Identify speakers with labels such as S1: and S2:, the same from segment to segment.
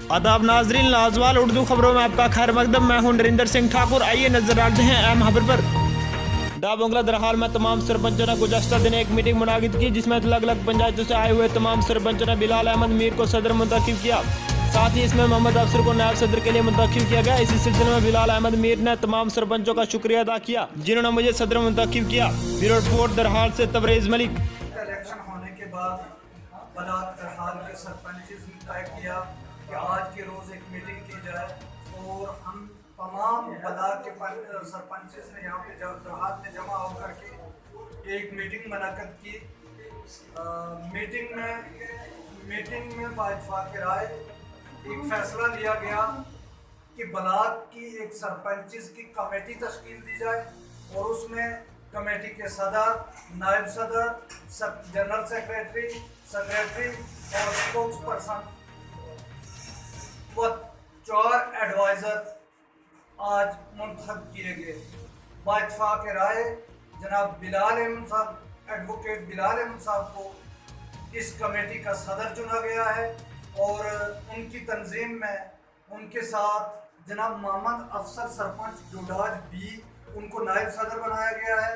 S1: आदाब नाजरीन, लाजवाल उर्दू खबरों में आपका खैर मकदम। मैं हूं नरिंदर सिंह ठाकुर। आइए नजर डालते हैं अहम खबर पर। डा बंगला दरहाल में तमाम सरपंचों ने गुज़श्ता दिन एक मीटिंग मुनाकिद की, जिसमें अलग अलग पंचायतों से आए हुए तमाम सरपंचों ने बिलाल अहमद मीर को सदर मुंतखब किया। साथ ही इसमें मोहम्मद अफसर को नायब सदर के लिए मुंतखब किया गया। इसी सिलसिले में बिलाल अहमद मीर ने तमाम सरपंचों का शुक्रिया अदा किया जिन्होंने मुझे सदर मुंतखब किया। ब्यूरो रिपोर्ट दरहाल से तबरेज़ मलिक।
S2: इलेक्शन होने के बाद बलाक दरहाल के सरपंच ने तय किया कि आज के रोज़ एक मीटिंग की जाए और हम तमाम बलाक के सरपंच ने यहाँ पे दरहाल में जमा होकर के एक मीटिंग मुनक्किद की। मीटिंग में बाइत्तेफ़ाक़ राय एक फैसला लिया गया कि बलाक की एक सरपंच की कमेटी तश्कील दी जाए और उसमें कमेटी के सदर, नायब सदर, जनरल सेक्रेटरी और स्पोक्स पर्सन व 4 एडवाइज़र आज मुंतखब किए गए। बाइत्तेफ़ाक़ राय जनाब बिलाल अहमद साहब, एडवोकेट बिलाल अहमद साहब को इस कमेटी का सदर चुना गया है और उनकी तंजीम में उनके साथ जनाब मोहम्मद अफसर सरपंच डोडाज बी, उनको नायब सदर बनाया गया है।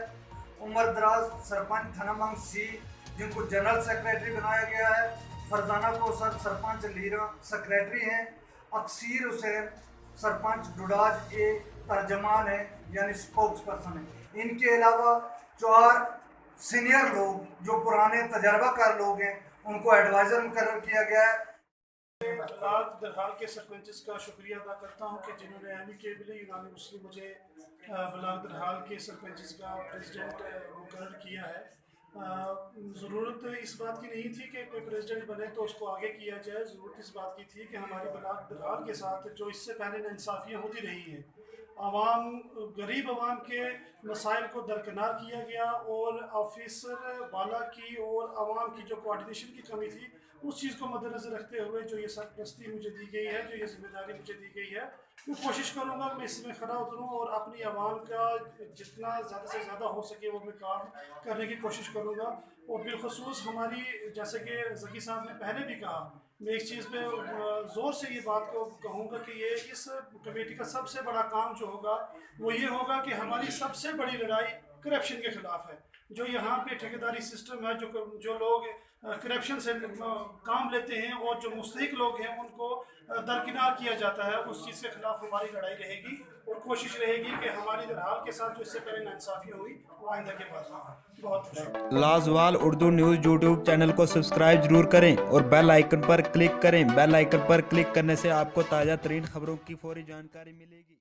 S2: उमर दराज सरपंच थनामंग सी, जिनको जनरल सेक्रेटरी बनाया गया है। फरजाना कोसर सरपंच लीरा सेक्रेटरी हैं। अक्सीर हुसैन सरपंच डोडाज ए तर्जमान है, यानी स्पोक्स पर्सन है। इनके अलावा 4 सीनियर लोग जो पुराने तजर्बाकार लोग हैं उनको एडवाइज़र मुकर्रर किया गया है।
S3: बलाक दरहाल के सरपंचेस का शुक्रिया अदा करता हूँ कि जिन्होंने एमिकेबली यूनानिमसली मुझे बलाक दरहाल के सरपंचेस का प्रेसिडेंट मुकर्रर किया है। ज़रूरत इस बात की नहीं थी कि कोई प्रेसिडेंट बने तो उसको आगे किया जाए। ज़रूरत इस बात की थी कि हमारी बलाक दरहाल के साथ जो इससे पहले नाइंसाफ़ियाँ होती रही हैं, गरीब आवाम के मसाइल को दरकिनार किया गया और ऑफिसर वाला की और आवाम की जो कोऑर्डिनेशन की कमी थी उस चीज़ को मद्देनज़र रखते हुए जो ये सरपरस्ती मुझे दी गई है, जो ये जिम्मेदारी मुझे दी गई है, मैं कोशिश करूँगा मैं इसमें खड़ा उतरूँ और अपनी आवाम का जितना ज़्यादा से ज़्यादा हो सके वो मैं काम करने की कोशिश करूँगा। और बिलखसूस हमारी, जैसे कि ज़की साहब ने पहले भी कहा, मैं इस चीज़ पे ज़ोर से ये बात को कहूँगा कि ये इस कमेटी का सबसे बड़ा काम जो होगा वो ये होगा कि हमारी सबसे बड़ी लड़ाई करप्शन के ख़िलाफ़ है। जो यहाँ पे ठेकेदारी सिस्टम है, जो लोग करप्शन से काम लेते हैं और जो मुस्तहिक लोग हैं उनको दरकिनार किया जाता है, उस चीज़ के खिलाफ हमारी लड़ाई रहेगी और कोशिश रहेगी कि हमारी दरहाल के साथ जो इससे पहले नाइंसाफ़ी हुई वो आइंदा के बाद ना हो। बहुत खुश।
S1: लाजवाल उर्दू न्यूज़ यूट्यूब चैनल को सब्सक्राइब जरूर करें और बेल आइकन पर क्लिक करें। बेल आइकन पर क्लिक करने से आपको ताज़ा तरीन खबरों की फौरी जानकारी मिलेगी।